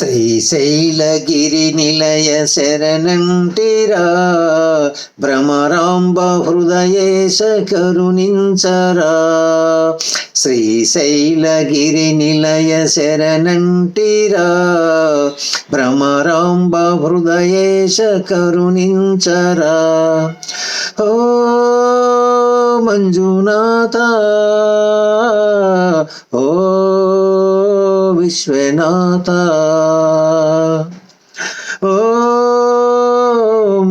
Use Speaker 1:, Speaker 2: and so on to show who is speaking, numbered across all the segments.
Speaker 1: శ్రీశైలగిరి నిలయ శరణంటిరా భ్రమరాంబ హృదయేశ కరుణించరా. శ్రీశైలగిరి నిలయ శరణంటిరా భ్రమరాంబ హృదయేశ కరుణించరా. ఓ మంజునాథ ఓ విశ్వనాథ ఓ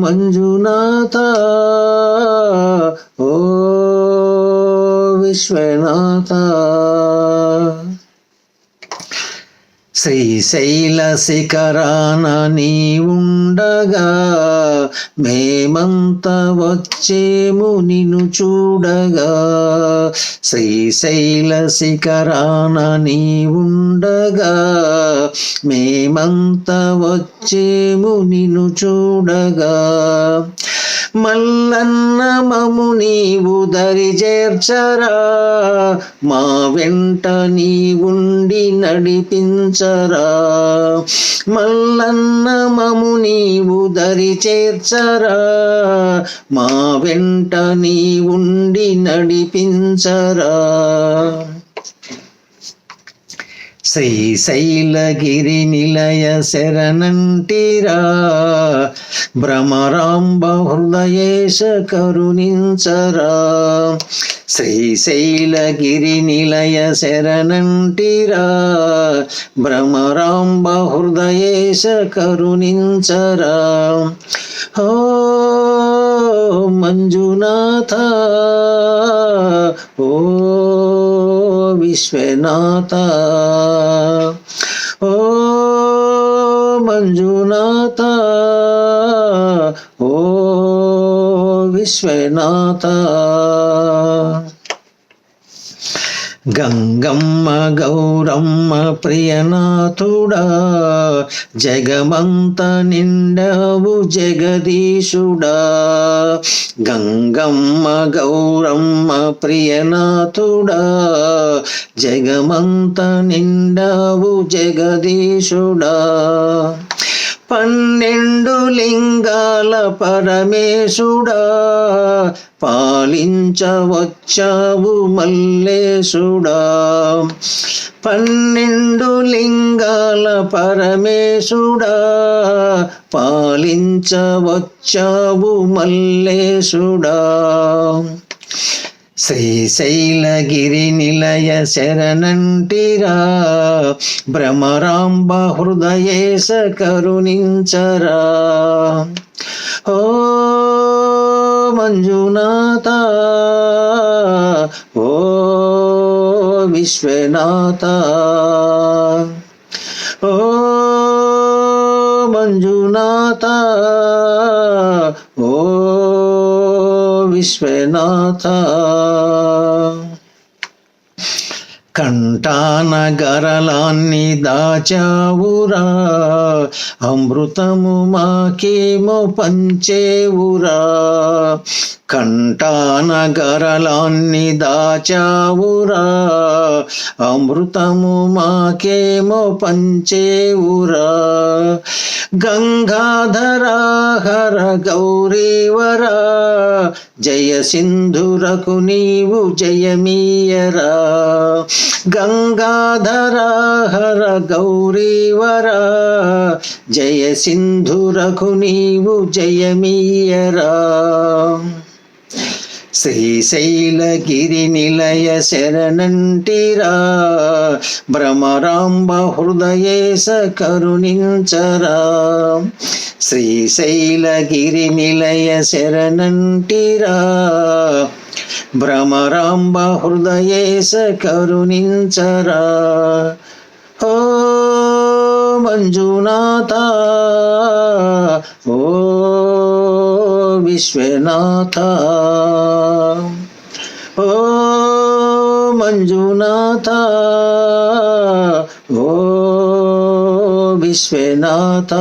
Speaker 1: మంజునాథ ఓ విశ్వనాథ. శ్రీశైల శిఖరాన నీవుండగా మేమంత వచ్చేము నిన్ను చూడగా. శ్రీశైల శిఖరాన నీవుండగా మేమంత వచ్చేము నిన్ను చూడగా. మల్లన్న మము నీవు దరి చేర్చరా మా వెంట నీవుండి నడిపించరా. మల్లన్న మము నీవు దరి చేర్చరా మా వెంట నీవుండి నడిపించరా. శ్రీశైలగిరి నిలయ శరణంటిరా భ్రమరాంబ హృదయేశ కరుణించరా. శ్రీశైలగిరి నిలయ శరణంటిరా భ్రమరాంబ హృదయేశ కరుణించరా. ఓ మంజునాథ ఓ విశ్వనాథ ఓ మంజునాథ ఓ విశ్వనాథ. గంగమ్మ గౌరమ్మ ప్రియనాథుడా జగమంత నిండావు జగదీశుడా. గంగమ్మ గౌరమ్మ ప్రియనాథుడా జగమంత నిండావు జగదీశుడా. 12 లింగాల పరమేశుడా పాలించవచ్చావు మల్లేశుడా. 12 లింగాల పరమేశుడా పాలించవచ్చావు మల్లేశుడా. శ్రీశైలగిరి నిలయ శరణంటిరా భ్రమరాంబ హృదయేశ కరుణించరా. ఓ మంజునాథ ఓ విశ్వనాథ ఓ మంజునాథ ఓ విశ్వనాథ. కంఠాన గరలాన్ని దాచావురా అమృతము మాకేమో పంచేవురా. కంఠాన గరలాన్ని దాచావురా అమృతము మాకేమో పంచేవురా. గంగాధరా హర గౌరీవరా జయ సింధురకు నీవు జయమీయరా. గంగాధరా హర గౌరీవరా జయ సింధురకు నీవు జయమీయరా. శ్రీశైలగిరి నిలయ శరణంటిరా భ్రమరాంబ హృదయేశ కరుణించరా. శ్రీశైలగిరి నిలయ శరణంటిరా భ్రమరాంబ హృదయేశ కరుణించరా. ఓ మంజునాథ ఓ విశ్వనాథ ఓ మంజునాథ ఓ విశ్వనాథ.